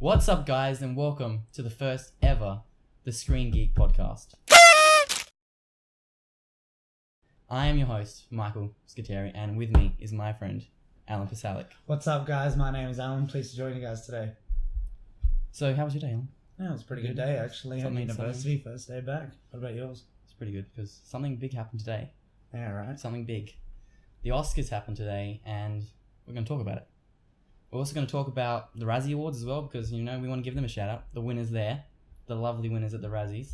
What's up, guys, and welcome to the first ever the Screen Geek podcast. I am your host, Michael Scateri, and with me is my friend, Alan Pasalic. What's up, guys? My name is Alan. Pleased to join you guys today. So, how was your day, Alan? Yeah, it was a pretty good day, actually. At university, first day back. What about yours? It's pretty good, because something big happened today. Yeah, right. Something big. The Oscars happened today, and we're going to talk about it. We're also going to talk about the Razzy Awards as well, because, we want to give them a shout out. The winners there, the lovely winners at the Razzies.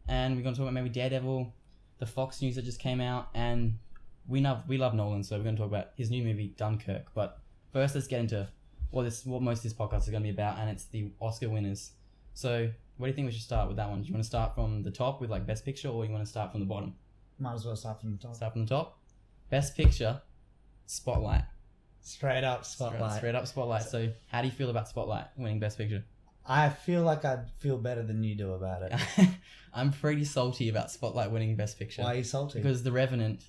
And we're going to talk about maybe Daredevil, the Fox news that just came out, and we love Nolan, so we're going to talk about his new movie, Dunkirk. But first, let's get into what most of this podcast is going to be about, and it's the Oscar winners. So, what do you think we should start with that one? Do you want to start from the top with like Best Picture, or you want to start from the bottom? Might as well start from the top. Start from the top. Best Picture, Spotlight. Straight up Spotlight. Straight up Spotlight. So, how do you feel about Spotlight winning Best Picture? I feel like I'd feel better than you do about it. I'm pretty salty about Spotlight winning Best Picture. Why are you salty? Because The Revenant.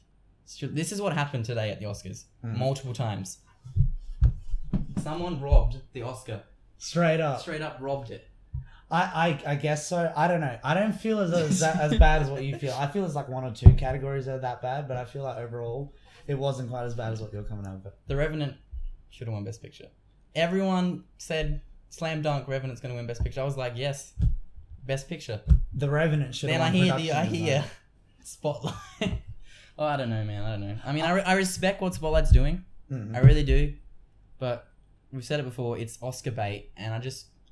This is what happened today at the Oscars. Multiple times. Someone robbed the Oscar. Straight up robbed it. I guess so. I don't know. I don't feel as bad as what you feel. I feel it's like one or two categories that are that bad, but I feel like overall it wasn't quite as bad as what you're coming over. The Revenant should have won Best Picture. Everyone said slam dunk, Revenant's going to win Best Picture. I was like, yes, Best Picture. The Revenant should have won production. Then I hear Spotlight. Oh, I don't know, man. I don't know. I mean, I respect what Spotlight's doing. Mm-hmm. I really do. But we've said it before, it's Oscar bait, and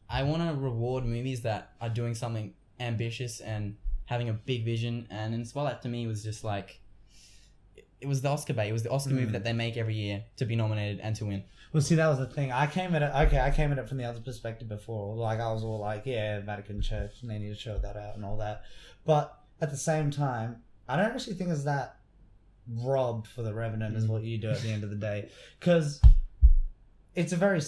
I want to reward movies that are doing something ambitious and having a big vision. And in Spotlight, to me, was just like, it was the Oscar bait. It was the Oscar movie that they make every year to be nominated and to win. Well, see, that was the thing. I came at it from the other perspective before. Like, I was all like, yeah, Vatican Church, and they need to show that out and all that. But at the same time, I don't actually think it's that robbed for The Revenant is what you do at the end of the day. Because it's a very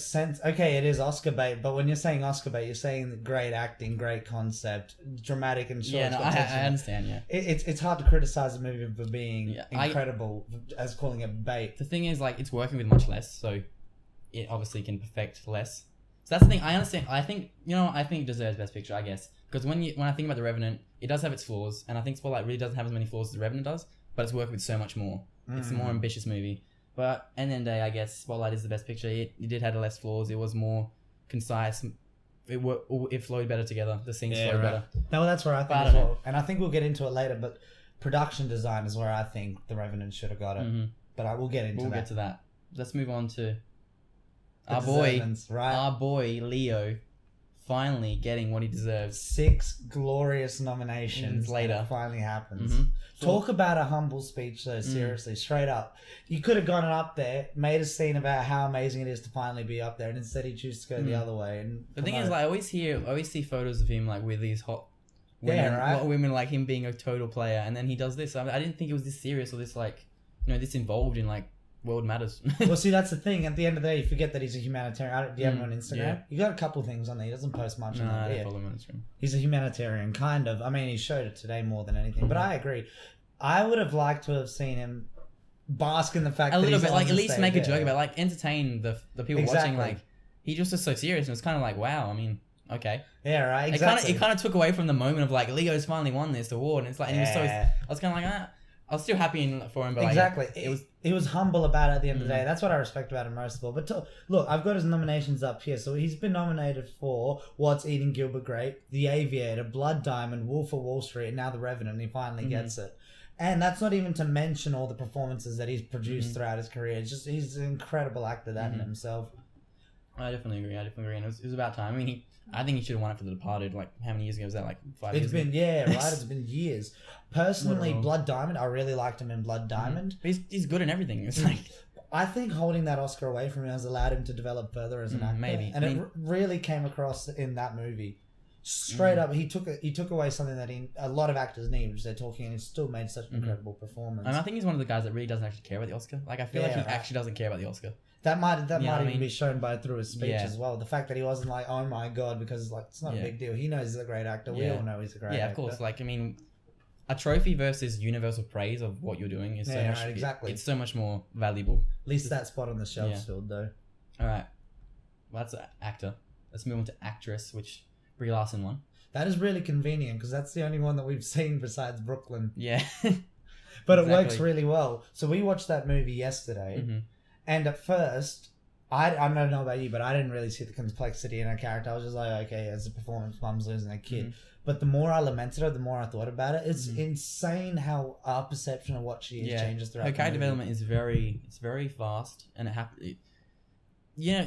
okay, it is Oscar bait, but when you're saying Oscar bait, you're saying great acting, great concept, dramatic and short. Yeah, no, I understand, yeah. It's hard to criticize a movie for being incredible as calling it bait. The thing is, like, it's working with much less, so it obviously can perfect less. So that's the thing. I understand. I think it deserves Best Picture, I guess. Because when I think about The Revenant, it does have its flaws, and I think Spotlight really doesn't have as many flaws as The Revenant does, but it's working with so much more. It's a more ambitious movie. But at the end of the day, I guess Spotlight is the Best Picture. It did have less flaws. It was more concise. It flowed better together. The scenes flowed better. No, that's where I think as well. And I think we'll get into it later, but production design is where I think The Revenant should have got it. Mm-hmm. But I will get into that. We'll get to that. Let's move on to our boy Leo finally getting what he deserves. 6 glorious nominations later. It finally happens. Mm-hmm. Talk about a humble speech, though, seriously, straight up. You could have gone up there, made a scene about how amazing it is to finally be up there, and instead he chose to go the other way. And the thing is, like, I always see photos of him, like, with these hot women, like him being a total player, and then he does this. I didn't think it was this serious or this, like, this involved in, like, world matters. Well, see, that's the thing. At the end of the day, you forget that he's a humanitarian. Do you have him on Instagram? Yeah. You got a couple things on there. He doesn't post much on there. I don't follow him on Instagram. He's a humanitarian, kind of. I mean, he showed it today more than anything. But I agree. I would have liked to have seen him bask in the fact that he's a little bit, like, at least make a joke about, like, entertain the people watching. Like, he just was so serious, and it's kind of like, wow. I mean, okay. Yeah, right. Exactly. It kind of took away from the moment of, like, Leo's finally won this award, and it's like, and I was kind of like, I was still happy for him, but exactly. Like, he was humble about it at the end of the day. That's what I respect about him most of all. But look, I've got his nominations up here. So he's been nominated for What's Eating Gilbert Grape, The Aviator, Blood Diamond, Wolf of Wall Street, and now The Revenant. And he finally gets it. And that's not even to mention all the performances that he's produced throughout his career. It's just he's an incredible actor in himself. I definitely agree. And it was about time. I mean, I think he should have won it for The Departed. Like, how many years ago was that? Like 5 years ago? It's been years. Personally, Blood Diamond, I really liked him in Blood Diamond. He's good in everything. It's like, I think holding that Oscar away from him has allowed him to develop further as an actor. Maybe. And it really came across in that movie. Straight up, he took away something that a lot of actors need, which they're talking, and he still made such an incredible performance. And I think he's one of the guys that really doesn't actually care about the Oscar. Like, I feel like he actually doesn't care about the Oscar. That might even be shown through his speech as well. The fact that he wasn't like, oh my god, because like it's not a big deal. He knows he's a great actor. We all know he's a great actor. Yeah, of course. Like, I mean, a trophy versus universal praise of what you're doing is it's so much more valuable. At least that spot on the shelf's filled though. All right, well, that's an actor. let's move on to actress, which Brie Larson won. That is really convenient because that's the only one that we've seen besides Brooklyn. Yeah. But Exactly. It works really well. So we watched that movie yesterday, and at first, I don't know about you, but I didn't really see the complexity in her character. I was just like, okay, as a performance, mom's losing a kid. But the more I lamented her, the more I thought about it. It's insane how our perception of what she is changes throughout her the character movie. development is very fast, and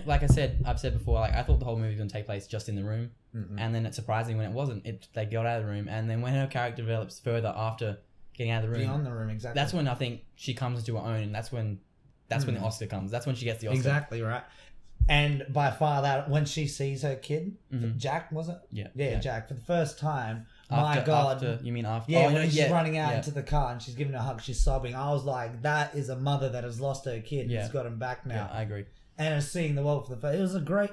like I've said before, like I thought the whole movie was going to take place just in the room, and then it's surprising when it wasn't. They got out of the room, and then when her character develops further after getting out of the room, Beyond the room, exactly. that's when I think she comes into her own, and that's when the Oscar comes. That's when she gets the Oscar. Exactly right. And by far that when she sees her kid, Jack, was it? Yeah. Jack, for the first time. You mean after? Yeah, when she's running out into the car and she's giving her a hug, she's sobbing. I was like, that is a mother that has lost her kid and has got him back now. Yeah, I agree. And seeing the world for the first, it was a great.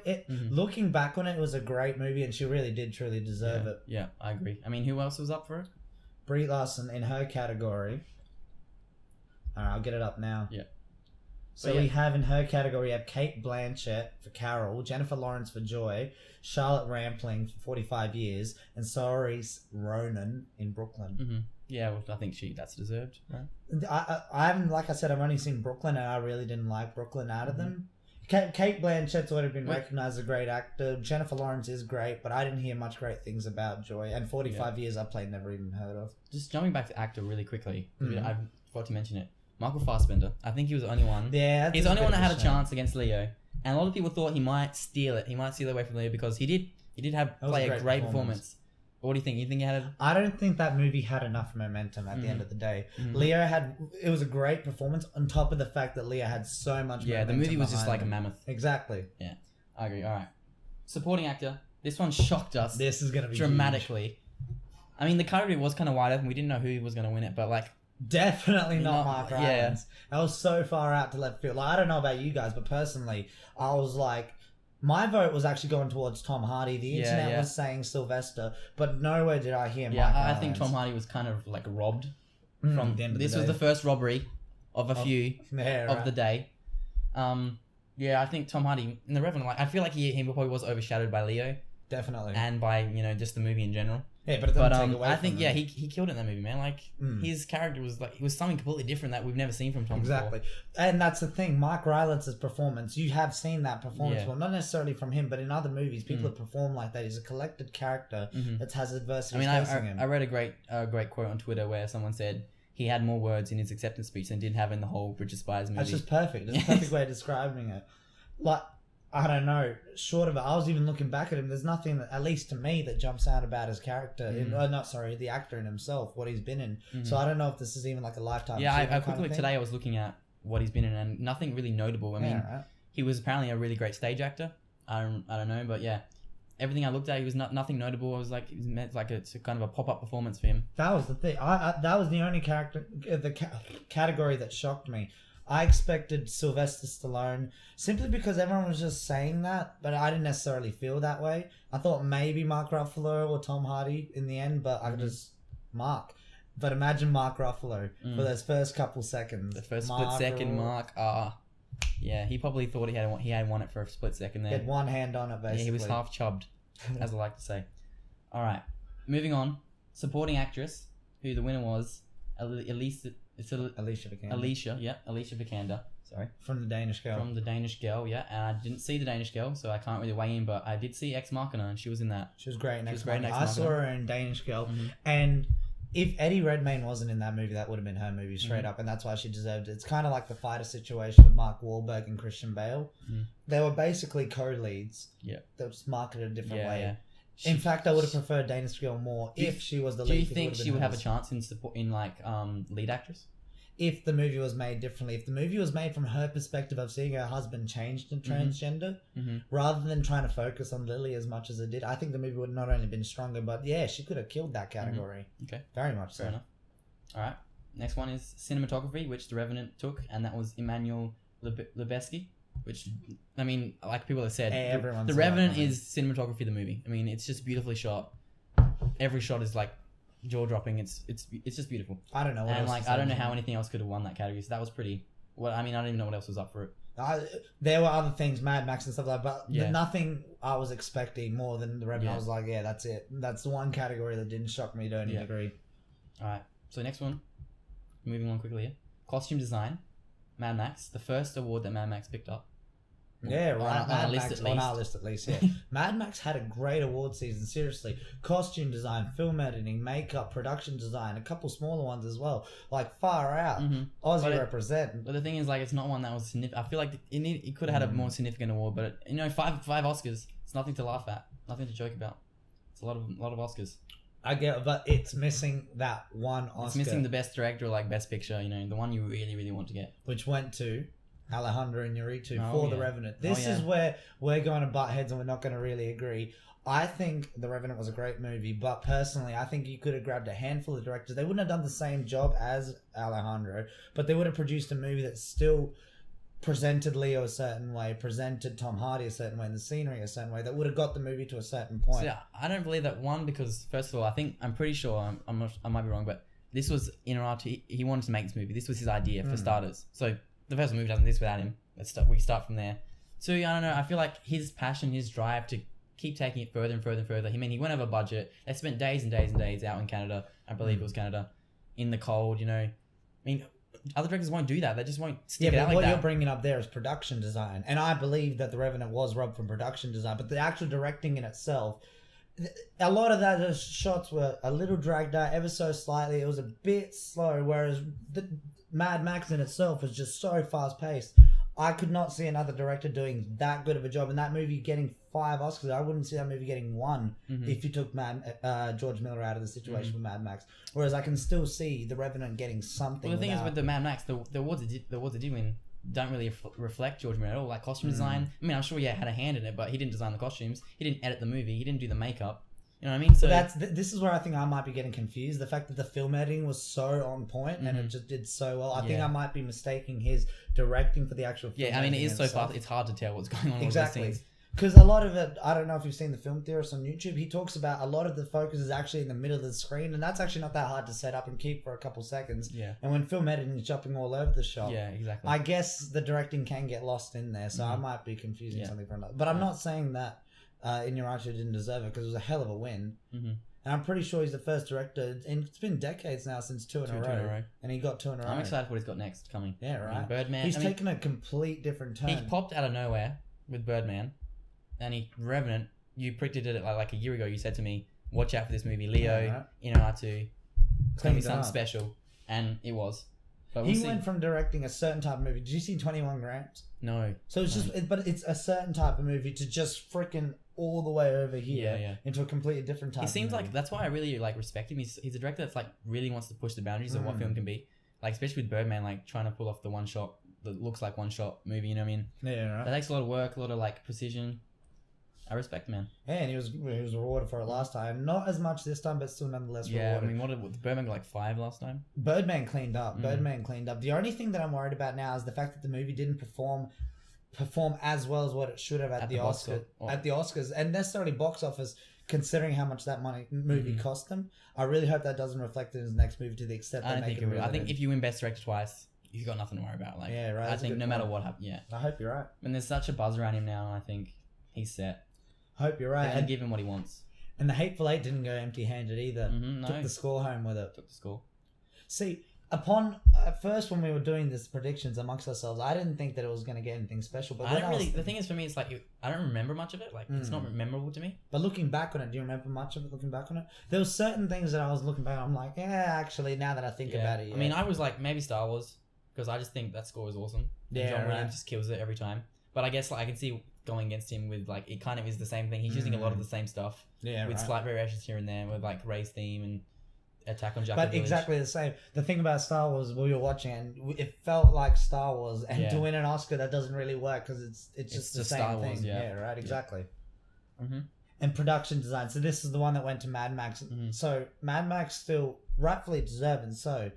Looking back on it, it was a great movie, and she really did truly deserve it. Yeah, I agree. I mean, who else was up for it? Brie Larson in her category. Alright, I'll get it up now. Yeah. So we have in her category, we have Kate Blanchett for Carol, Jennifer Lawrence for Joy, Charlotte Rampling for 45 Years, and Saoirse Ronan in Brooklyn. Yeah, well, I think that's deserved, right? I haven't, like I said, I've only seen Brooklyn, and I really didn't like Brooklyn out of them. Kate Blanchett's already been recognized as a great actor. Jennifer Lawrence is great, but I didn't hear much great things about Joy. And 45 Years I played never even heard of. Just jumping back to actor really quickly, I forgot to mention it. Michael Fassbender. I think he was the only one. Yeah, he's the only one that had a chance against Leo, and a lot of people thought he might steal it. He might steal it away from Leo because he did play a great performance. But what do you think? You think he had? I don't think that movie had enough momentum at the end of the day. Leo it was a great performance on top of the fact that Leo had so much. Yeah, the movie was just like a mammoth. Exactly. Yeah, I agree. All right, supporting actor. This one shocked us. This is gonna be dramatically. Huge. I mean, the category was kind of wide open. We didn't know who was going to win it, but like. Definitely not Mark Rylance. I was so far out to left field. Like, I don't know about you guys, but personally, I was like, my vote was actually going towards Tom Hardy. The internet was saying Sylvester, but nowhere did I hear Mark Rylance. I think Tom Hardy was kind of like robbed from. This was the first robbery of a few of the day. I think Tom Hardy in The Revenant. Like, I feel like he probably was overshadowed by Leo. Definitely. And by just the movie in general. Yeah, but it doesn't take away I think from him. he killed it in that movie, man. Like his character was like, it was something completely different that we've never seen from Tom Exactly. before. And that's the thing, Mark Rylance's performance, you have seen that performance, well, not necessarily from him, but in other movies, people have performed like that. He's a collected character that has adversity facing him. I read a great quote on Twitter where someone said he had more words in his acceptance speech than did have in the whole Bridge of Spies movie. That's just perfect. It's a perfect way of describing it. Like, I don't know, short of it, I was even looking back at him, there's nothing that, at least to me, that jumps out about his character. The actor in himself, what he's been in. So I don't know if this is even like a lifetime. Yeah, I quickly today I was looking at what he's been in and nothing really notable. I mean, he was apparently a really great stage actor. I don't know, but yeah. Everything I looked at, he was nothing notable. I was like, it's a kind of a pop-up performance for him. That was the thing. That was the only character, category that shocked me. I expected Sylvester Stallone simply because everyone was just saying that, but I didn't necessarily feel that way. I thought maybe Mark Ruffalo or Tom Hardy in the end, but I just Mark. But imagine Mark Ruffalo for those first couple seconds. The first split second, Mark. Yeah, he probably thought he had won it for a split second there. He had one hand on it, basically. Yeah, he was half chubbed, as I like to say. All right, moving on. Supporting actress, who the winner was, Alicia Vikander. Sorry. From The Danish Girl. From The Danish Girl, yeah. And I didn't see The Danish Girl, so I can't really weigh in, but I did see Ex Machina, and she was in that. She was great in Ex Machina. I saw her in Danish Girl, and if Eddie Redmayne wasn't in that movie, that would have been her movie straight up, and that's why she deserved it. It's kind of like the fighter situation with Mark Wahlberg and Christian Bale. They were basically co-leads. Yeah. They were just marketed a different way. Yeah. In fact, I would have preferred Danish Girl more if she was the lead. Do you think she would have a chance in lead actress? If the movie was made differently, if the movie was made from her perspective of seeing her husband changed to transgender, rather than trying to focus on Lily as much as it did, I think the movie would not only been stronger, but yeah, she could have killed that category. Okay. Very much so. Fair enough. All right. Next one is cinematography, which The Revenant took, and that was Emmanuel Lubezki, which, I mean, like people have said, The Revenant is cinematography, the movie. I mean, it's just beautifully shot. Every shot is like jaw-dropping. It's just beautiful. I don't know. I don't know how anything else could have won that category. So that was pretty. I don't even know what else was up for it. There were other things, Mad Max and stuff like that, but Yeah. nothing I was expecting more than The Revenant. Yeah. I was like, yeah, that's it. That's the one category that didn't shock me. Don't even agree. All right. So next one, moving on quickly here. Costume design, Mad Max, the first award that Mad Max picked up. Yeah, right. On our list at least. On our list at least, yeah. Mad Max had a great award season, seriously. Costume design, film editing, makeup, production design, a couple smaller ones as well. Like, far out. Aussie represent. But the thing is, like, it's not one that was significant. I feel like it could have had a more significant award, but, you know, five Oscars, it's nothing to laugh at. Nothing to joke about. It's a lot of Oscars. I get it, but it's missing that one Oscar. It's missing the best director or, like, best picture, you know, the one you really, really want to get. Which went to Alejandro Inarritu for The Revenant. This yeah. is where we're going to butt heads and we're not going to really agree. I think The Revenant was a great movie, but personally, I think you could have grabbed a handful of directors. They wouldn't have done the same job as Alejandro, but they would have produced a movie that still presented Leo a certain way, presented Tom Hardy a certain way, and the scenery a certain way, that would have got the movie to a certain point. So, yeah, I don't believe that one because, first of all, I'm pretty sure, I might be wrong, but this was Inarritu. He wanted to make this movie. This was his idea for starters. So the first movie doesn't exist without him. We start from there. So I don't know. I feel like his passion, his drive to keep taking it further and further and further. He went over budget. They spent days and days and days out in Canada. I believe it was Canada, in the cold. You know, I mean, other directors won't do that. They just won't stick it out like that. Yeah, but what you're bringing up there is production design, and I believe that The Revenant was robbed from production design. But the actual directing in itself, a lot of those shots were a little dragged out, ever so slightly. It was a bit slow, whereas the Mad Max in itself was just so fast paced. I could not see another director doing that good of a job, and that movie getting 5 Oscars. I wouldn't see that movie getting 1 if you took George Miller out of the situation with Mad Max. Whereas I can still see The Revenant getting something. Well, the thing is with the Mad Max, the awards it did win don't really reflect George Miller at all. Like costume design, I mean, I'm sure he had a hand in it, but he didn't design the costumes. He didn't edit the movie. He didn't do the makeup. You know what I mean? So this is where I think I might be getting confused. The fact that the film editing was so on point and it just did so well. I think I might be mistaking his directing for the actual film. Yeah, I mean, it is so fast. It's hard to tell what's going on. Exactly. Because a lot of it, I don't know if you've seen the film theorist on YouTube, he talks about a lot of the focus is actually in the middle of the screen, and that's actually not that hard to set up and keep for a couple seconds. Yeah. And when film editing is jumping all over the shot, yeah, exactly. I guess the directing can get lost in there, so I might be confusing something from another. But I'm not saying that Inarritu didn't deserve it, because it was a hell of a win. And I'm pretty sure he's the first director, and it's been decades now since two in a row, and he got 2 in a row. I'm excited for what he's got next coming. Yeah, right. I mean, Birdman. He's taken a complete different turn. He popped out of nowhere with Birdman, and Revenant. You predicted it like a year ago. You said to me, "Watch out for this movie, Leo, Inarritu. It's gonna be something special," and it was. But he went from directing a certain type of movie. Did you see 21 Grams? No. So it's but it's a certain type of movie to just freaking all the way over here into a completely different type. He seems like that's why I really respect him. He's a director that's like really wants to push the boundaries of what film can be. Like especially with Birdman, like trying to pull off the one shot that looks like one shot movie. You know what I mean? Yeah, right. That takes a lot of work, a lot of like precision. I respect, man. Yeah, and he was rewarded for it last time. Not as much this time, but still nonetheless rewarded. I mean, what did Birdman got, like 5 last time? Birdman cleaned up. Birdman cleaned up. The only thing that I'm worried about now is the fact that the movie didn't perform as well as what it should have at the Oscars, and necessarily box office, considering how much that movie cost them. I really hope that doesn't reflect in his next movie to the extent they make it. I think if you win Best Director twice, you've got nothing to worry about. Like, yeah, right. I think no matter what happens, I hope you're right. And there's such a buzz around him now. I think he's set. I hope you're right. And give him what he wants. And The Hateful Eight didn't go empty-handed either. No. Took the score home with it. Took the score. See, at first when we were doing this predictions amongst ourselves, I didn't think that it was going to get anything special. But the thing is for me, it's like I don't remember much of it. Like it's not memorable to me. But looking back on it, do you remember much of it? Looking back on it, there were certain things that I was looking back. I'm like, actually, now that I think about it, I mean, I was like maybe Star Wars because I just think that score is awesome. Yeah, John Williams just kills it every time. But I guess like I can see going against him with like it kind of is the same thing. He's using a lot of the same stuff. Yeah, with slight variations here and there with like Rey's theme and Attack on Jakku Village. Exactly the same. The thing about Star Wars, we were watching and it felt like Star Wars, and to win an Oscar that doesn't really work because it's just the same Star Wars, thing. Yeah, right. Exactly. And production design. So this is the one that went to Mad Max. So Mad Max still rightfully deserved, and so.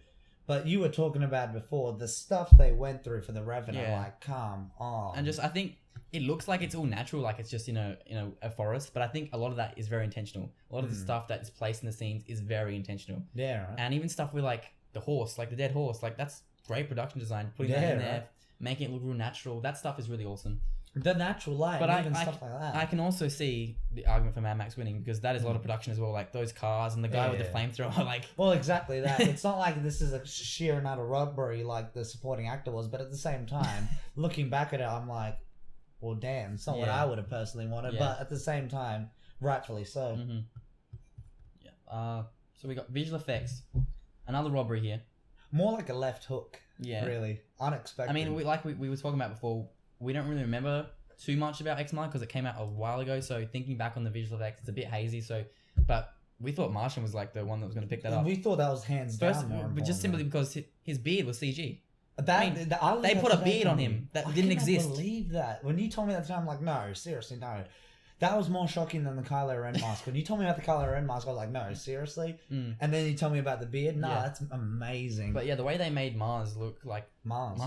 But you were talking about before the stuff they went through for The Revenant. Like, come on. And just I think it looks like it's all natural, like it's just a forest. But I think a lot of that is very intentional. A lot of the stuff that is placed in the scenes is very intentional. Yeah. Right. And even stuff with like the horse, like the dead horse, like that's great production design. Putting that in there, making it look real natural. That stuff is really awesome. The natural light, but even stuff like that. I can also see the argument for Mad Max winning because that is a lot of production as well. Like those cars and the guy with the flamethrower. Like, well, exactly that. It's not like this is a sheer amount of robbery like the supporting actor was, but at the same time, looking back at it, I'm like, well, damn, it's not what I would have personally wanted. But at the same time, rightfully so. Mm-hmm. Yeah. So we got visual effects. Another robbery here. More like a left hook. Yeah. Really unexpected. I mean, we were talking about before. We don't really remember too much about X Machina because it came out a while ago. So thinking back on the visual effects, it's a bit hazy. So, but we thought Martian was like the one that was going to pick that up. We thought that was hands down. But just simply because his beard was CG. They put a beard on him that didn't exist. I believe that. When you told me that time, I'm like, no, seriously, no. That was more shocking than the Kylo Ren mask. When you told me about the Kylo Ren mask, I was like, no, seriously? And then you told me about the beard? No, that's amazing. But yeah, the way they made Mars look like Mars.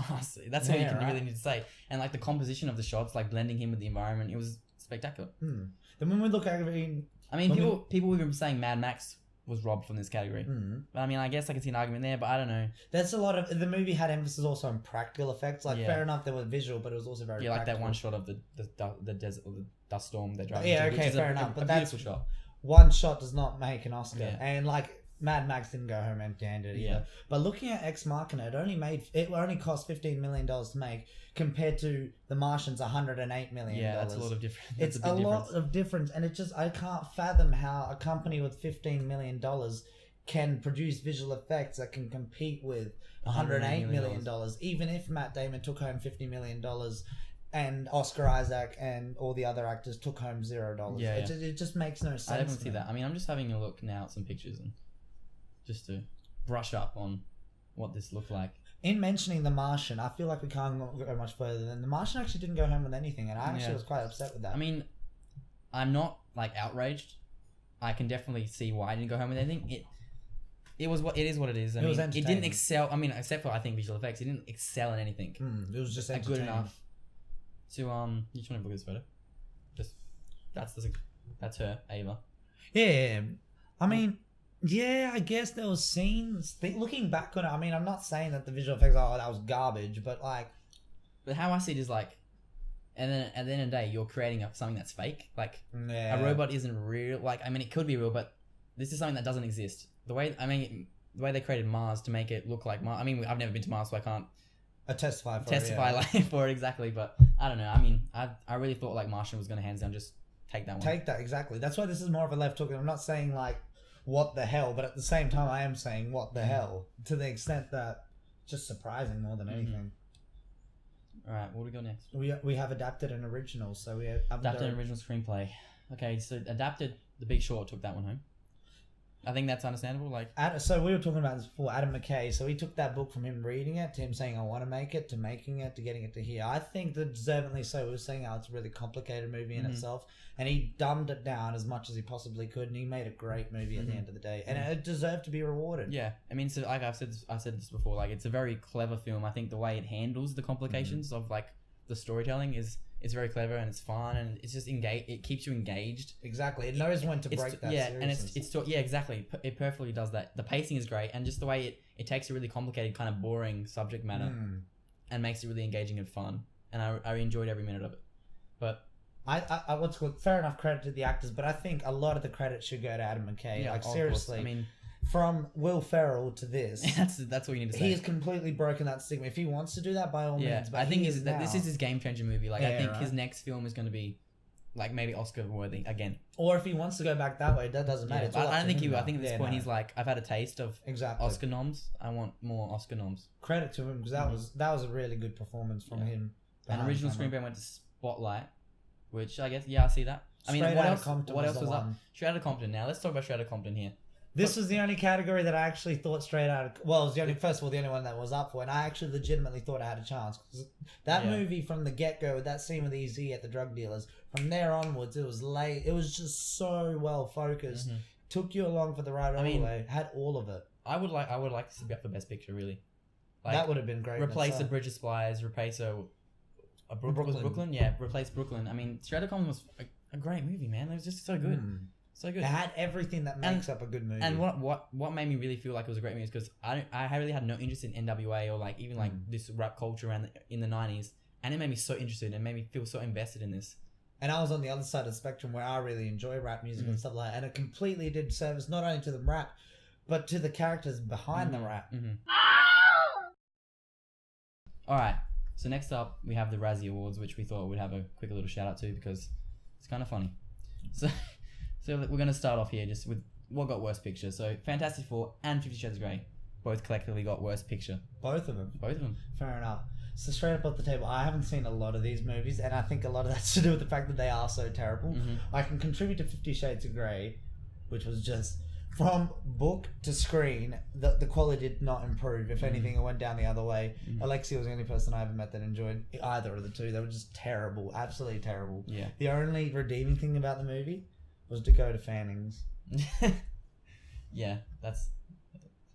That's all you can really need to say. And like the composition of the shots, like blending him with the environment, it was spectacular. Then when we look at everything... I mean, people were even saying Mad Max was robbed from this category. But I mean, I guess I can see an argument there, but I don't know. There's a lot of... The movie had emphasis also on practical effects. Like, fair enough, there was visual, but it was also very practical. Like that one shot of the desert, or the dust storm they're driving into, okay, fair enough. But that's a beautiful shot. One shot does not make an Oscar. Yeah. And, like, Mad Max didn't go home empty-handed either. Yeah. But looking at Ex Machina, it only cost $15 million to make compared to The Martian's $108 million. Yeah, that's a lot of difference. It's a lot of difference. And it just... I can't fathom how a company with $15 million can produce visual effects that can compete with $108 million. Even if Matt Damon took home $50 million and Oscar Isaac and all the other actors took home $0. Yeah, it just makes no sense. I definitely see that. I mean, I'm just having a look now at some pictures and just to brush up on what this looked like. In mentioning The Martian, I feel like we can't go much further than The Martian actually didn't go home with anything, and I actually was quite upset with that. I mean, I'm not like outraged. I can definitely see why I didn't go home with anything. It was what it is. What it is. I mean, it didn't excel. I mean, except for I think visual effects, it didn't excel in anything. It was just good enough to You just want to look at this photo? Just that's her, Ava. Yeah, I mean, I guess there was scenes. Looking back on it, I mean, I'm not saying that the visual effects that was garbage, but like. But how I see it is like, and then at the end of the day, you're creating something that's fake. Like a robot isn't real. Like I mean, it could be real, but this is something that doesn't exist. The way they created Mars to make it look like Mars. I mean, I've never been to Mars, so I can't testify for it exactly. But I don't know. I mean, I really thought like Martian was going to hands down just take that one. Take that, exactly. That's why this is more of a left hook. I'm not saying like what the hell, but at the same time, I am saying what the hell to the extent that just surprising more than anything. All right, what do we got next? We have adapted an original, so we have adapted an original screenplay. Okay, so adapted The Big Short took that one home. I think that's understandable. Like, so we were talking about this before. Adam McKay. So he took that book from him reading it to him saying, "I want to make it," to making it to getting it to here. I think that deservedly so. We were saying how it's a really complicated movie in itself, and he dumbed it down as much as he possibly could, and he made a great movie at the end of the day, and it deserved to be rewarded. Yeah, I mean, so like I've said this before. Like, it's a very clever film. I think the way it handles the complications of like the storytelling is. It's very clever and it's fun and it's just it keeps you engaged. Exactly. It knows when to break that seriousness. And exactly. It perfectly does that. The pacing is great and just the way it takes a really complicated kind of boring subject matter and makes it really engaging and fun. And I enjoyed every minute of it. But I what's called fair enough credit to the actors, but I think a lot of the credit should go to Adam McKay. Yeah, like seriously. I mean, from Will Ferrell to this, that's what you need to say. He has completely broken that stigma. If he wants to do that, by all means. But I think this is his game changer movie. Like I think his next film is going to be like maybe Oscar worthy again. Or if he wants to go back that way, that doesn't matter. I don't think he will. I think at this point he's like, I've had a taste of Oscar noms. I want more Oscar noms. Credit to him because that was a really good performance from him. And original screenplay went to Spotlight, which I guess I see that. I mean, what else was up? Straight Outta Compton. Now let's talk about Straight Outta Compton here. This was the only category that I actually thought Straight Outta... Well, it was the only one that was up for, and I actually legitimately thought I had a chance. That movie from the get-go, with that scene with EZ at the drug dealers, from there onwards, it was late. It was just so well focused. Took you along for the ride all the way. Had all of it. I would like to see it for Best Picture, really. Like, that would have been great. Replace the Bridge of Spies, replace Brooklyn. Yeah, replace Brooklyn. I mean, Straight Outta Compton was a great movie, man. It was just so good. So good. It had everything that makes up a good movie. And what made me really feel like it was a great movie is because I really had no interest in NWA or like even like this rap culture around in the 90s, and it made me so interested and made me feel so invested in this. And I was on the other side of the spectrum where I really enjoy rap music and stuff like that, and it completely did service not only to the rap, but to the characters behind the rap. All right. So next up, we have the Razzie Awards, which we thought we'd have a quick little shout out to because it's kind of funny. So we're going to start off here just with what got Worst Picture. So Fantastic Four and 50 Shades of Grey both collectively got Worst Picture. Both of them. Fair enough. So straight up off the table, I haven't seen a lot of these movies, and I think a lot of that's to do with the fact that they are so terrible. I can contribute to 50 Shades of Grey, which was just from book to screen, the quality did not improve. If anything, it went down the other way. Alexia was the only person I ever met that enjoyed either of the two. They were just terrible, absolutely terrible. Yeah. The only redeeming thing about the movie was Dakota Fanning's. Yeah, that's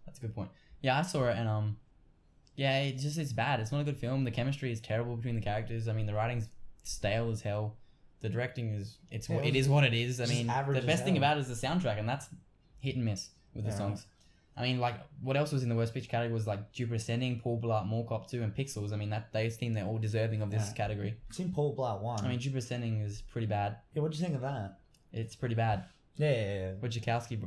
a good point. Yeah, I saw it and yeah, it's bad. It's not a good film. The chemistry is terrible between the characters. I mean, the writing's stale as hell. The directing is it is what it is. I mean, the best thing about it is the soundtrack, and that's hit and miss with the songs. I mean, like, what else was in the Worst Picture category was like Jupiter Ascending, Paul Blart, Mall Cop 2, and Pixels. I mean, that they seem they're all deserving of this category. I've seen Paul Blart 1. I mean, Jupiter Ascending is pretty bad. Yeah, what do you think of that? It's pretty bad. Yeah. Wachowski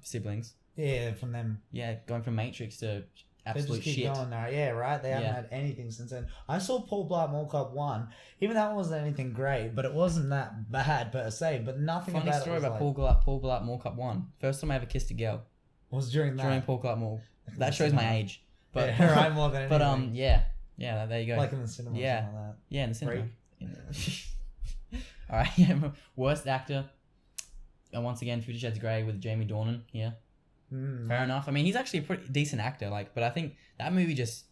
siblings. Yeah, from them. Yeah, going from Matrix to absolute they just keep shit. going now. Yeah, right? They haven't had anything since then. I saw Paul Blart Mall Cop 1. Even that one wasn't anything great, but it wasn't that bad per se. But nothing Funny about story it was about like... Paul Blart Mall Cop 1. First time I ever kissed a girl. Was during that? During Paul Blart Mall. That shows my age. But yeah, right, more than anything. But yeah, there you go. Like in the cinema or something like that. Yeah, in the cinema. Alright, yeah. Worst actor. And once again, 50 Shades of Grey with Jamie Dornan here. Fair enough. I mean, he's actually a pretty decent actor, but I think that movie just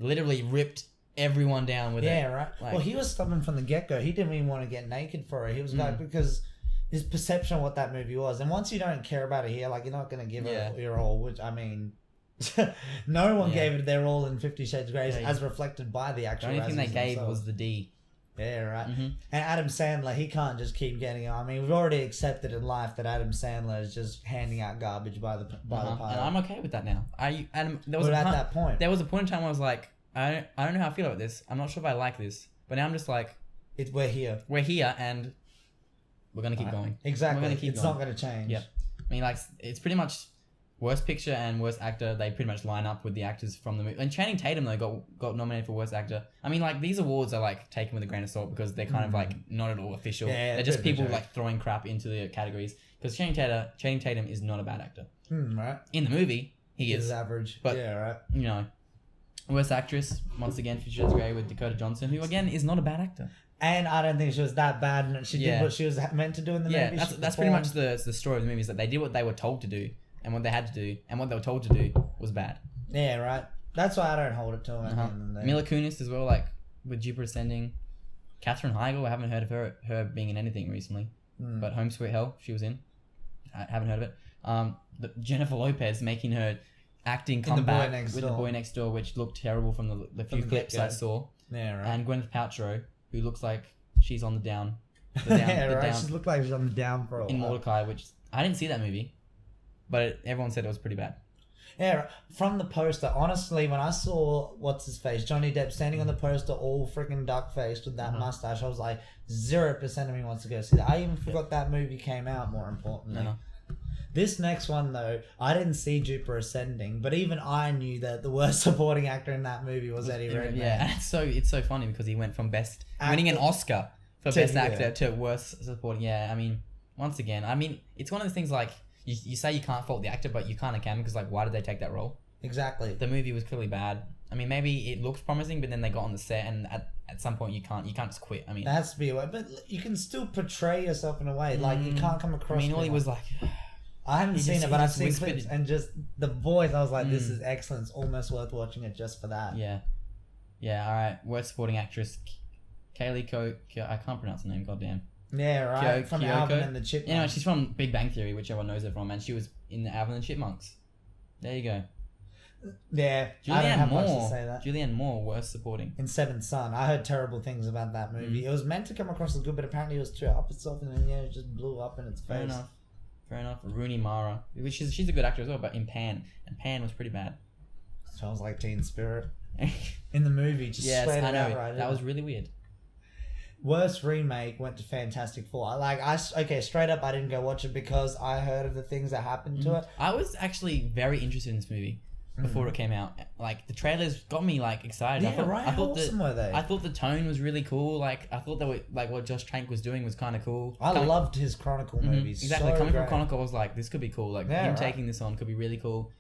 literally ripped everyone down with it. Yeah, right. Well, he was stubborn from the get-go. He didn't even want to get naked for it. He was like, because his perception of what that movie was. And once you don't care about it here, like, you're not going to give it your all, which, I mean... no one gave it their all in 50 Shades of Grey as reflected by the actual. The only thing they gave themselves. was the D. Yeah, right. And Adam Sandler, he can't just keep getting. I mean, we've already accepted in life that Adam Sandler is just handing out garbage by the pile. And I'm okay with that now. There was that point, there was a point in time where I was like, I don't know how I feel about this. I'm not sure if I like this. But now I'm just like, we're here, and we're gonna keep going. Exactly. We're gonna keep going. Not gonna change. Yeah. I mean, like, it's pretty much. Worst Picture and Worst Actor, they pretty much line up with the actors from the movie. And Channing Tatum, though, got nominated for Worst Actor. I mean, like, these awards are, like, taken with a grain of salt because they're kind of, like, not at all official. Yeah, they're just people, like, throwing crap into the categories. Because Channing Tatum is not a bad actor. Right. In the movie, he is. He's average. But, yeah, right. You know, Worst Actress, once again, 50 Shades of Grey with Dakota Johnson, who, again, is not a bad actor. And I don't think she was that bad, and she did what she was meant to do in the movie. Yeah, that's pretty much the story of the movie, is that they did what they were told to do. And what they had to do, and what they were told to do, was bad. Yeah, right. That's why I don't hold it to them. Mila Kunis as well, like, with Jupiter Ascending. Katherine Heigl, I haven't heard of her being in anything recently. But Home Sweet Hell, she was in. I haven't heard of it. Jennifer Lopez making her acting comeback with The Boy Next Door, which looked terrible from the few clips I saw. Yeah, right. And Gwyneth Paltrow, who looks like she's on the down. She looked like she's on the down for a while. In Mordecai, which I didn't see that movie. But everyone said it was pretty bad. Yeah, from the poster, honestly, when I saw, Johnny Depp standing on the poster all freaking duck-faced with that mustache, I was like, 0% of me wants to go see that. I even forgot that movie came out, more importantly. No. This next one, though, I didn't see Jupiter Ascending, but even I knew that the worst supporting actor in that movie was Eddie Redmayne. Yeah, and it's so funny because he went from winning an Oscar for Best Actor to worst supporting. Yeah, I mean, once again, it's one of the things like, You say you can't fault the actor, but you kind of can because, like, why did they take that role? Exactly. The movie was clearly bad. I mean, maybe it looks promising, but then they got on the set, and at some point you can't just quit. I mean, there has to be a way, but you can still portray yourself in a way. Like, you can't come across. I mean, all he was like. I haven't seen it, but I've seen clips, and just the voice. I was like, this is excellent. It's almost worth watching it just for that. Yeah. All right. Worst supporting actress, Kaylee I can't pronounce her name. Goddamn. Yeah, right. From Alvin and the Chipmunks. You know, she's from Big Bang Theory, which everyone knows her from, and she was in the Alvin and the Chipmunks. There you go. Yeah, I don't have much to say that. Julianne Moore, worst supporting. In Seventh Son, I heard terrible things about that movie. It was meant to come across as good, but apparently it was too up itself, and then it just blew up in its face. Fair Fair enough. Rooney Mara, which she's a good actor as well, but in Pan, and Pan was pretty bad. Sounds like Teen Spirit in the movie. Just yes, sweat I it know. out right. That was really weird. Worst remake went to Fantastic Four. Straight up, I didn't go watch it because I heard of the things that happened to it. I was actually very interested in this movie before it came out. Like the trailers got me like excited. Yeah, right. How awesome were they? I thought the tone was really cool. Like I thought that what Josh Trank was doing was kind of cool. I loved his Chronicle movies. Exactly. So Coming great. from Chronicle, I was like, this could be cool. Like him taking this on could be really cool.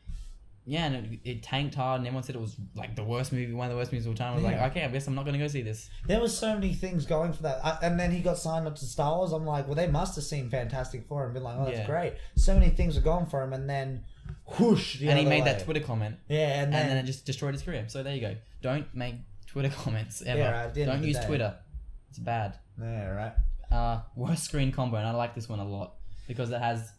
Yeah, and it tanked hard, and everyone said it was like the worst movie, one of the worst movies of all time. I was like, okay, I guess I'm not going to go see this. There was so many things going for that. And then he got signed up to Star Wars. I'm like, well, they must have seen Fantastic Four and been like, oh, that's great. So many things were going for him, and then whoosh, and he made that Twitter comment. Yeah, and then it just destroyed his career. So there you go. Don't make Twitter comments ever. Yeah, right, don't use Twitter. It's bad. Yeah, right. Worst screen combo, and I like this one a lot because it has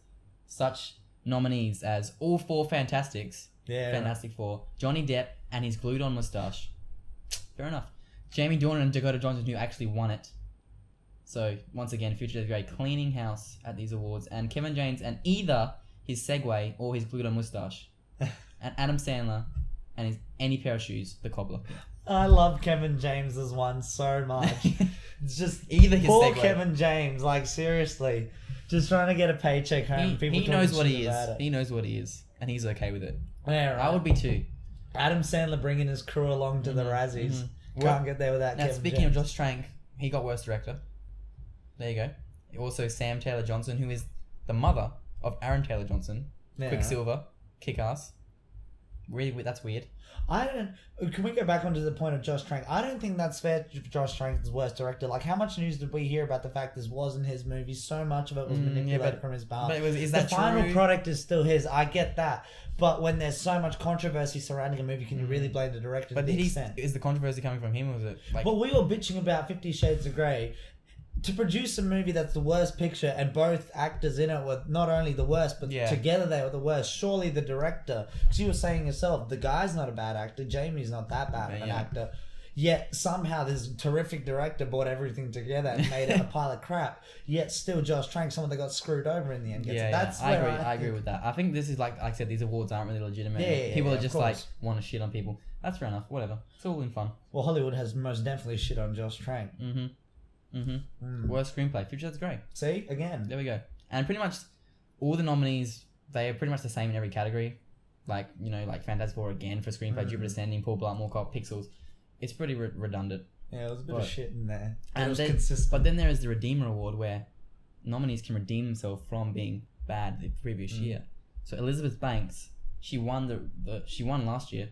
such nominees as all four Fantastics. Yeah. Fantastic Four. Johnny Depp and his glued on moustache. Fair enough. Jamie Dornan and Dakota Johnson, who actually won it. So, once again, Future Dead Grey cleaning house at these awards. And Kevin James and either his Segway or his glued on moustache. And Adam Sandler and his any pair of shoes, the cobbler. I love Kevin James's one so much. It's just either his poor Segway. Kevin James, like seriously. Just trying to get a paycheck home. He knows what he is. He knows what he is. And he's okay with it. Yeah, right. I would be too. Adam Sandler bringing his crew along to the Razzies. Can't get there without now, Kevin speaking James. of Josh Trank, he got worst director. There you go. Also, Sam Taylor Johnson, who is the mother of Aaron Taylor Johnson. Yeah. Quicksilver. Kick-Ass. Really, that's weird. Can we go back onto the point of Josh Trank? I don't think that's fair to Josh Trank's worst director. Like, how much news did we hear about the fact this wasn't his movie? So much of it was manipulated from his behalf. But is that the true? final product is still his. I get that. But when there's so much controversy surrounding a movie, can you really blame the director to the extent? Is the controversy coming from him, or is it like... Well, we were bitching about 50 Shades of Grey. To produce a movie that's the worst picture and both actors in it were not only the worst, but together they were the worst. Surely the director, because you were saying yourself, the guy's not a bad actor, Jamie's not that bad of an actor. Yet somehow this terrific director brought everything together and made it a pile of crap. Yet still Josh Trank, someone that got screwed over in the end. That's where I agree with that. I think this is like I said, these awards aren't really legitimate. People are just like want to shit on people. That's fair enough. Whatever. It's all in fun. Well, Hollywood has most definitely shit on Josh Trank. Worst screenplay. Future That's Great. See? Again. There we go. And pretty much all the nominees, they are pretty much the same in every category. Like, you know, like Fantastic Four again for screenplay, Jupiter Ascending, Paul Blart, Mall Cop, Pixels. It's pretty redundant. Yeah, there was a bit of shit in there. And it was then, consistent. But then there is the Redeemer Award where nominees can redeem themselves from being bad the previous year. So Elizabeth Banks, she won she won last year.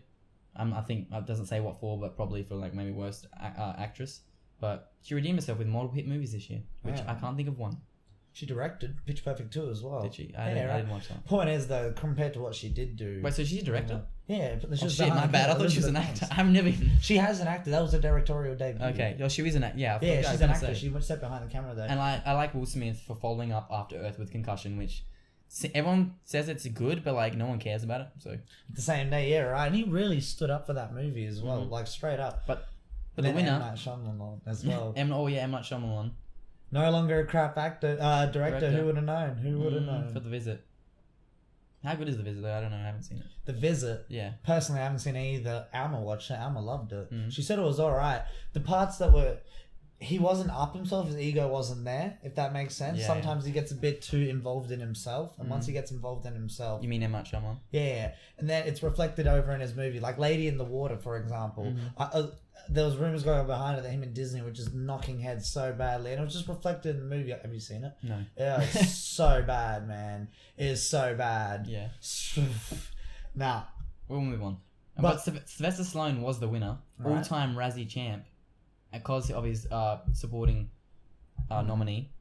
I think it doesn't say what for, but probably for like maybe worst actress. But she redeemed herself with multiple hit movies this year, which I can't think of one. She directed Pitch Perfect 2 as well. Did she? I didn't watch that. Point is, though, compared to what she did do... Wait, so she's a director? Yeah. But My bad. I thought she was an actor. I've never even... She has an actor. That was a directorial debut. Okay. Well, she is an actor. Yeah, she's an actor. She went step behind the camera, though. And I like Will Smith for following up After Earth with Concussion, which... Everyone says it's good, but like no one cares about it. So the same day, yeah, right. And he really stood up for that movie as well, like straight up. But the winner, M. Night Shyamalan as well. M. Night Shyamalan. No longer a crap director. Who would have known? Who would have known? For The Visit. How good is The Visit though? I don't know. I haven't seen it. The Visit. Yeah. Personally, I haven't seen it either. Alma watched it. Alma loved it. She said it was alright. The parts that were... He wasn't up himself, his ego wasn't there, if that makes sense. Yeah, Sometimes he gets a bit too involved in himself, and once he gets involved in himself... You mean M. Night Shyamalan? Yeah, and then it's reflected over in his movie. Like Lady in the Water, for example. There was rumours going behind it that him and Disney were just knocking heads so badly, and it was just reflected in the movie. Have you seen it? No. Yeah, it's so bad, man. It is so bad. Yeah. Nah. We'll move on. But Sylvester Stallone was the winner. Right. All-time Razzie champ. Because of his supporting actor nominee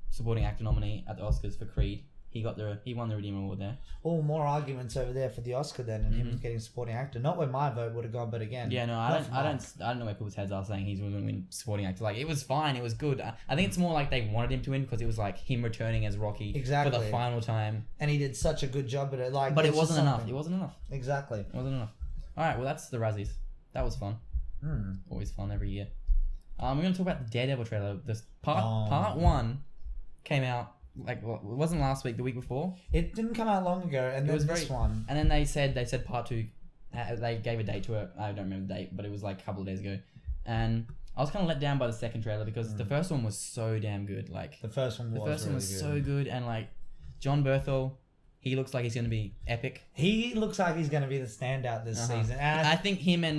at the Oscars for Creed, he won the Redeemer Award there. All more arguments over there for the Oscar then, and him getting supporting actor. Not where my vote would have gone, but again. Yeah, no, I don't know where people's heads are saying he's going to win supporting actor. Like, it was fine, it was good. I think it's more like they wanted him to win because it was like him returning as Rocky for the final time, and he did such a good job at it. Like, but it wasn't enough. It wasn't enough. Exactly. It wasn't enough. All right, well that's the Razzies. That was fun. Always fun every year. We're going to talk about the Daredevil trailer. This part 1 came out it wasn't last week, the week before. It didn't come out long ago, and then this one. And then they said part 2. They gave a date to it. I don't remember the date, but it was like a couple of days ago. And I was kind of let down by the second trailer because the first one was so damn good. Like the first one was so good, and like John Berthel, he looks like he's gonna be epic. He looks like he's gonna be the standout this season. And I think him and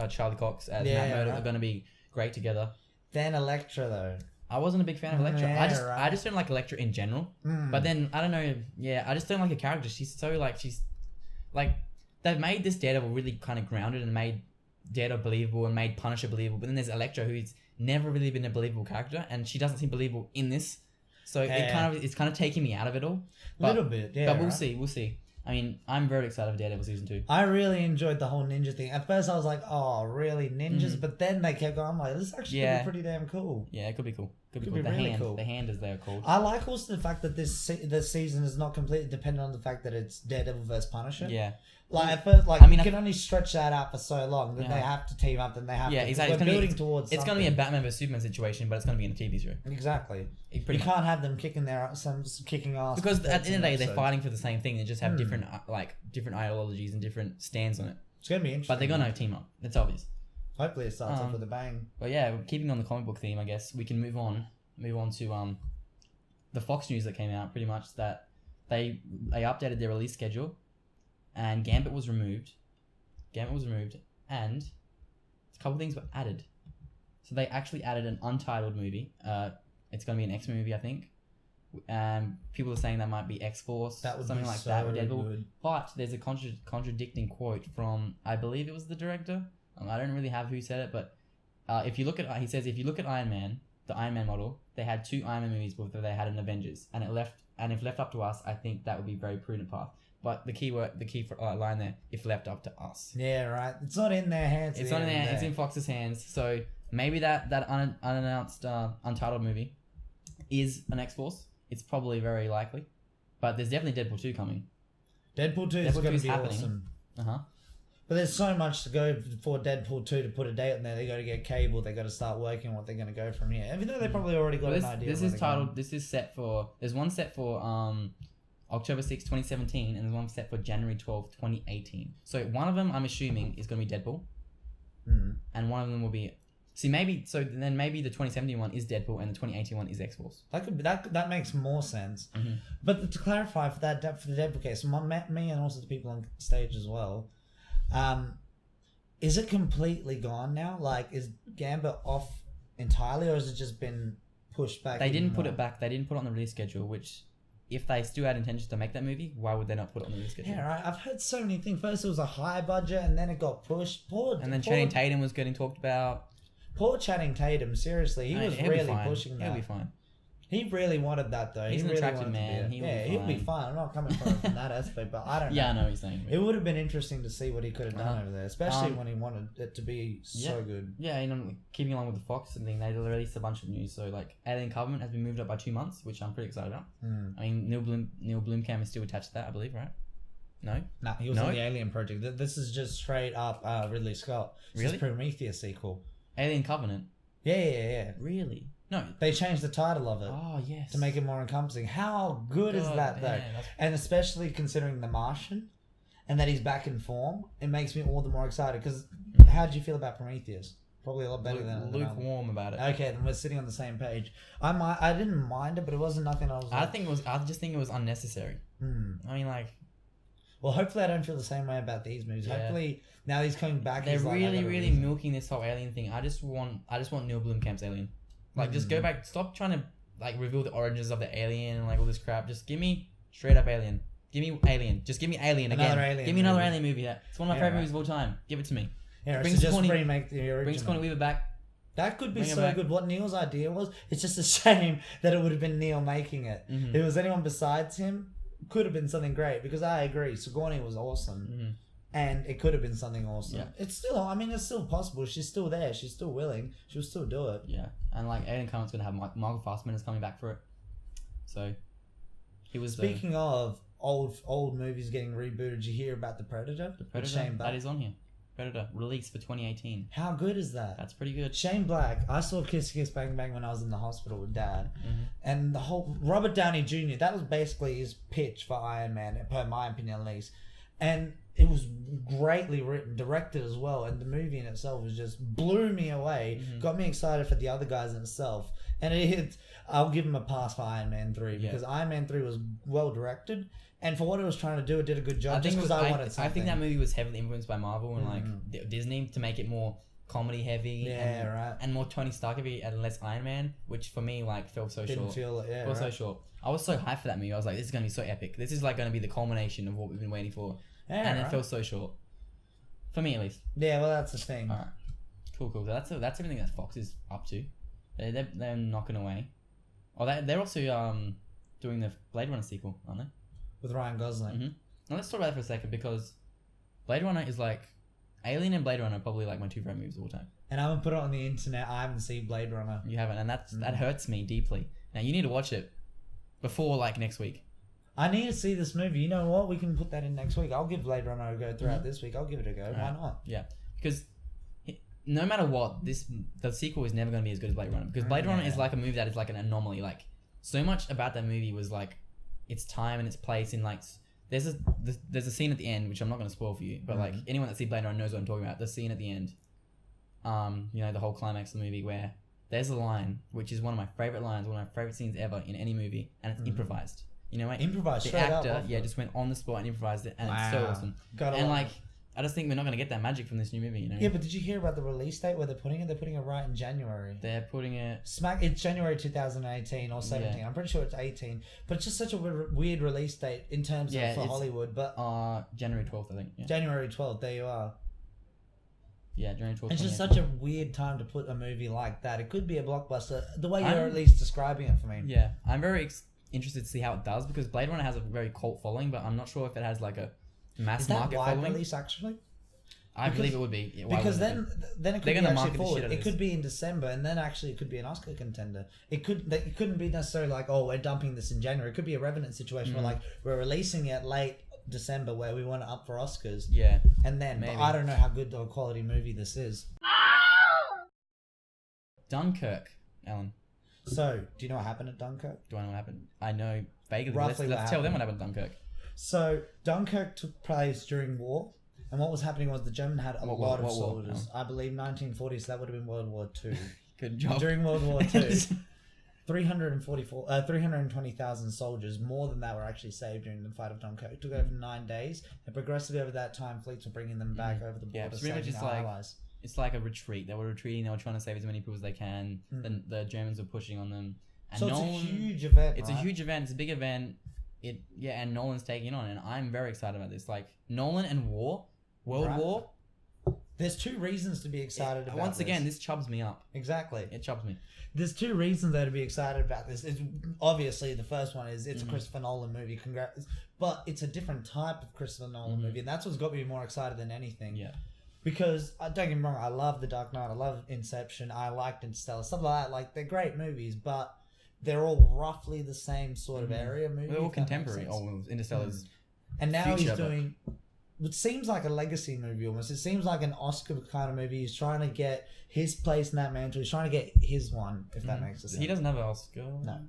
Charlie Cox as Matt Murdock are gonna be great together. Then Elektra though. I wasn't a big fan of Elektra. Yeah, I just don't like Elektra in general. But then I don't know. Yeah, I just don't like her character. She's they've made this Daredevil really kind of grounded and made Daredevil believable and made Punisher believable. But then there's Elektra, who's never really been a believable character, and she doesn't seem believable in this. So it's kind of taking me out of it all. A little bit, yeah. But we'll see. I mean, I'm very excited for Daredevil season 2. I really enjoyed the whole ninja thing. At first, I was like, "Oh, really, ninjas?" But then they kept going. I'm like, "This actually could be pretty damn cool." Yeah, it could be cool. Could be really cool. The hand, as they're called. I like also the fact that this season is not completely dependent on the fact that it's Daredevil versus Punisher. Yeah. Like at first, you can only stretch that out for so long. Then they have to team up. Then they have to. Exactly. We're building towards. It's going to be a Batman vs Superman situation, but it's going to be in a TV show. Exactly. You can't have them kicking ass. Because at the end of the day, they're fighting for the same thing. They just have different ideologies and different stands on it. It's going to be interesting. But they're going to team up. That's obvious. Hopefully, it starts off with a bang. But yeah, keeping on the comic book theme, I guess we can move on to the Fox news that came out. Pretty much that they updated their release schedule, and Gambit was removed. And a couple things were added. So they actually added an untitled movie. It's going to be an X-Men movie, I think. People are saying that might be X-Force, something like that, or Deadpool. Good. But there's a contradicting quote from, I believe it was the director. I don't really have who said it, but if you look at Iron Man, the Iron Man model, they had 2 Iron Man movies before they had an Avengers, and if left up to us, I think that would be a very prudent path. But the key line there, if left up to us. Yeah, right. It's not in their hands. It's not in their. It's in Fox's hands. So maybe that unannounced untitled movie is an X-Force. It's probably very likely, but there's definitely Deadpool 2 coming. Deadpool 2 is going to be awesome. But there's so much to go for Deadpool 2 to put a date on there. They got to get cable. They got to start working on what they're going to go from here. Even though they probably already got an idea. There's one set for October 6, 2017, and there's one set for January 12, 2018. So one of them, I'm assuming, is going to be Deadpool. And one of them will be... maybe the 2017 one is Deadpool and the 2018 one is X-Force. That makes more sense. But to clarify for the Deadpool case, me and also the people on stage as well, is it completely gone now? Like, is Gambit off entirely, or has it just been pushed back? They didn't put it back. They didn't put it on the release schedule, which... If they still had intentions to make that movie, why would they not put it on the release schedule? Yeah, right. I've heard so many things. First, it was a high budget, and then it got pushed. And then Channing Tatum was getting talked about. Poor Channing Tatum, seriously. He was really pushing that. He'll be fine. He really wanted that, though. He's an attractive man. He'll be fine. I'm not coming from that aspect, but I don't know. Yeah, I know what you're saying. It would have been interesting to see what he could have done over there, especially when he wanted it to be so good. Yeah, keeping along with the Fox and thing, they released a bunch of news. So, Alien Covenant has been moved up by 2 months, which I'm pretty excited about. I mean, Neil Blomkamp is still attached to that, I believe, right? No? Nah, he was on the Alien project. This is just straight up Ridley Scott. This is Prometheus sequel. Alien Covenant? Yeah. Really? No. They changed the title of it. Oh, yes. To make it more encompassing. How good is that, though? And especially considering The Martian and that he's back in form, it makes me all the more excited. Because how did you feel about Prometheus? Probably a lot better than lukewarm about it. Okay, then we're sitting on the same page. I didn't mind it, but it wasn't nothing I was like... I just think it was unnecessary. I mean, Well, hopefully I don't feel the same way about these movies. Yeah. Hopefully now he's coming back. They're really milking this whole Alien thing. I just want Neil Blomkamp's Alien. Just go back. Stop trying to reveal the origins of the alien and all this crap. Just give me straight up Alien. Give me Alien. Just give me Alien again. Give me another Alien movie. It's one of my favorite movies of all time. Give it to me. Yeah, remake the original. Bring Sigourney Weaver back. That could be so good. What Neil's idea was, it's just a shame that it would have been Neil making it. If it was anyone besides him, could have been something great. Because I agree, Sigourney was awesome. And it could have been something awesome. Yeah. It's still possible. She's still there. She's still willing. She'll still do it. Yeah. And Alien Covenant's going to have Michael Fassbender's coming back for it. So, he was... Speaking of old movies getting rebooted, did you hear about The Predator? The Predator? That is on here. Predator, released for 2018. How good is that? That's pretty good. Shane Black. I saw Kiss Kiss Bang Bang when I was in the hospital with Dad. Mm-hmm. And the whole Robert Downey Jr., that was basically his pitch for Iron Man, per my opinion at least. And it was greatly written, directed as well, and the movie in itself was just blew me away, got me excited for the other guys in itself. And I'll give him a pass for Iron Man 3 because Iron Man 3 was well directed, and for what it was trying to do, it did a good job. I think wanted something. I think that movie was heavily influenced by Marvel and like Disney to make it more comedy heavy, and more Tony Stark heavy and less Iron Man, which for me like fell so Didn't short. feel it, Fell so short. I was so hyped for that movie. I was like, this is gonna be so epic. This is like gonna be the culmination of what we've been waiting for, and it fell so short. For me, at least. Yeah, well, that's the thing. All right, cool. So that's everything that Fox is up to. They're knocking away. Oh, they're also doing the Blade Runner sequel, aren't they? With Ryan Gosling. Mm-hmm. Now let's talk about that for a second because Blade Runner is like Alien and Blade Runner are probably like my two favorite movies of all time. And I haven't put it on the internet. I haven't seen Blade Runner. You haven't, and that hurts me deeply. Now you need to watch it before like next week. I need to see this movie. You know what? We can put that in next week. I'll give Blade Runner a go throughout this week. I'll give it a go. Why not? Yeah, because no matter what, the sequel is never going to be as good as Blade Runner because Blade Runner is like a movie that is like an anomaly. Like so much about that movie was like its time and its place in like there's a scene at the end which I'm not going to spoil for you, but like anyone that sees Blade Runner knows what I'm talking about. The scene at the end, you know, the whole climax of the movie where there's a line which is one of my favorite lines, one of my favorite scenes ever in any movie, and it's improvised. You know, like, improvised. The actor, just went on the spot and improvised it, and it's so awesome. I just think we're not going to get that magic from this new movie, you know? Yeah, but did you hear about the release date where they're putting it? They're putting it right in January. They're putting it... It's January 2018 or 17. Yeah. I'm pretty sure it's 18. But it's just such a weird release date in terms of for Hollywood. But January 12th, I think. Yeah. January 12th, there you are. Yeah, January 12th. It's just such a weird time to put a movie like that. It could be a blockbuster, the way you're at least describing it for me. Yeah, I'm very interested to see how it does because Blade Runner has a very cult following, but I'm not sure if it has like a mass market following. Is that wide release actually? I believe it would be. Yeah, because then it could be actually forward. It could be in December, and then actually it could be an Oscar contender. It couldn't be necessarily like, oh, we're dumping this in January. It could be a Revenant situation where like we're releasing it late December where we want it up for Oscars. Yeah. And then but I don't know how good or quality movie this is. Dunkirk, Alen. So, do you know what happened at Dunkirk? Do I know what happened? I know vaguely. Roughly let's tell them what happened at Dunkirk. So, Dunkirk took place during war. And what was happening was the German had a lot of soldiers. I believe 1940s, so that would have been World War II. Good job. During World War II, 320,000 soldiers, more than that, were actually saved during the fight of Dunkirk. It took over 9 days, and progressively over that time, fleets were bringing them back over the border, saving our allies. It's like a retreat. They were retreating. They were trying to save as many people as they can. Then the Germans were pushing on them. And so it's a huge event. It's a huge event. It's a big event. And Nolan's taking it on, and I'm very excited about this. Like Nolan and World War. There's two reasons to be excited about this. Once again, this chubs me up. Exactly. It chubs me. There's two reasons though to be excited about this. It's obviously the first one is it's a Christopher Nolan movie. Congrats. But it's a different type of Christopher Nolan movie, and that's what's got me more excited than anything. Yeah. Because don't get me wrong, I love The Dark Knight, I love Inception, I liked Interstellar, stuff like that. Like they're great movies, but they're all roughly the same sort of area movie. They're all contemporary. Interstellar's. And now he's doing what seems like a legacy movie almost. It seems like an Oscar kind of movie. He's trying to get his place in that mantle. He's trying to get his one, if that makes sense. He doesn't have an Oscar. No,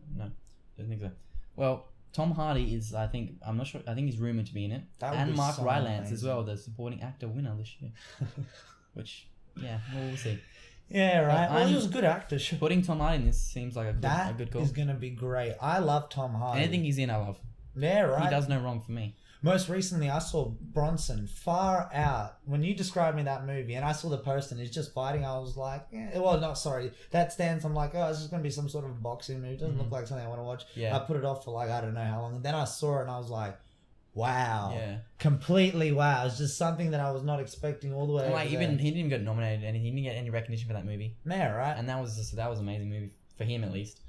doesn't think so. Well, Tom Hardy is, I'm not sure. I think he's rumored to be in it, and Mark Rylance as well, the supporting actor winner this year. Which, we'll see. Yeah, right. Well, he was a good actor. Putting Tom Hardy in this seems like a good call. That is going to be great. I love Tom Hardy. Anything he's in, I love. Yeah, right. He does no wrong for me. Most recently, I saw Bronson far out. When you described me that movie, and I saw the poster and he's just fighting, I was like, that stance, I'm like, this is going to be some sort of boxing movie. It doesn't look like something I want to watch. Yeah. I put it off for like, I don't know how long. And then I saw it and I was like, wow. Yeah. Completely wow. It's just something that I was not expecting all the way. Like, he didn't even get nominated, and he didn't get any recognition for that movie. Yeah, right. And that was an amazing movie for him, at least.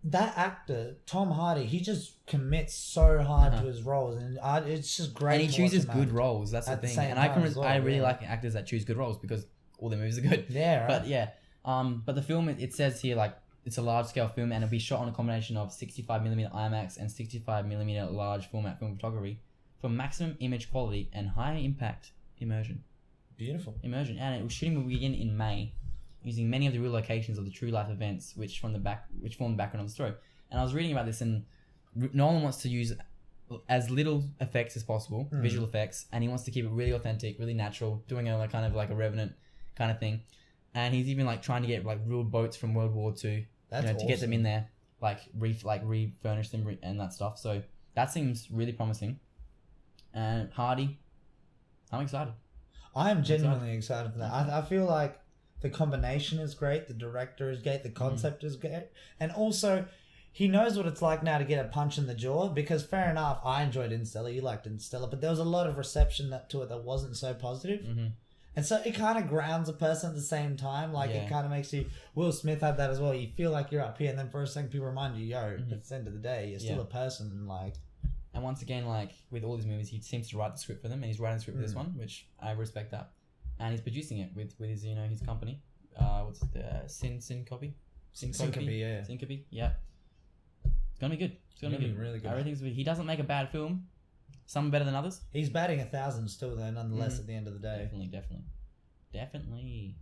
That actor, Tom Hardy, he just commits so hard to his roles, and it's just great. And he chooses good roles. That's the thing. And I really like actors that choose good roles because all their movies are good. Yeah, right. But the film, it says here like it's a large scale film, and it'll be shot on a combination of 65mm IMAX and 65mm large format film photography for maximum image quality and high impact immersion. Beautiful. Immersion. And it was shooting will begin in May, using many of the real locations of the true life events which form the background of the story. And I was reading about this, and Nolan wants to use as little effects as possible, visual effects, and he wants to keep it really authentic, really natural, doing a kind of like a Revenant kind of thing. And he's even like trying to get like real boats from World War II, to get them in there, like refurnish them and that stuff. So that seems really promising. And Hardy, I'm excited. I am genuinely excited for that. I feel like the combination is great, the director is great, the concept is great, and also he knows what it's like now to get a punch in the jaw, because fair enough, I enjoyed Interstellar, you liked Interstellar, but there was a lot of reception to it that wasn't so positive. Mm-hmm. And so it kind of grounds a person at the same time. Like, it kind of makes you... Will Smith had that as well. You feel like you're up here, and then for a second people remind you, at the end of the day, you're still a person, and like... And once again, like, with all these movies, he seems to write the script for them, and he's writing the script for this one, which I respect that. And he's producing it with his, his company. What's it? Syncope? Syncope, yeah. It's gonna be good. It's gonna be good. Really good. Everything's good. He doesn't make a bad film. Some better than others. He's batting 1,000 still, though, nonetheless, at the end of the day. Definitely.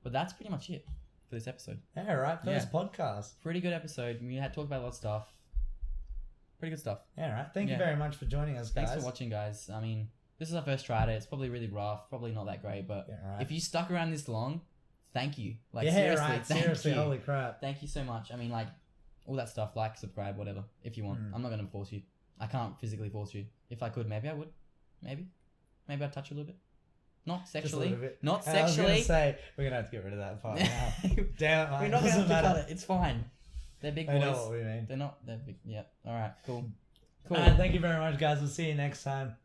But that's pretty much it for this episode. Yeah, right. First podcast. Pretty good episode. We had talked about a lot of stuff. Pretty good stuff. Yeah, right. Thank you very much for joining us, guys. Thanks for watching, guys. I mean, this is our first try at it. It's probably really rough. Probably not that great. But if you stuck around this long, thank you. Like, seriously, holy crap. Thank you so much. I mean, like, all that stuff. Like, subscribe, whatever, if you want. I'm not going to force you. I can't physically force you. If I could, maybe I would. Maybe I'd touch you a little bit. Not sexually. Just a little bit. Not sexually. I was going to say, we're going to have to get rid of that part now. Damn it, man. We're not going to have to cut it. It's fine. They're big boys. I know what we mean. They're big. Yeah. All right. Cool. Thank you very much, guys. We'll see you next time.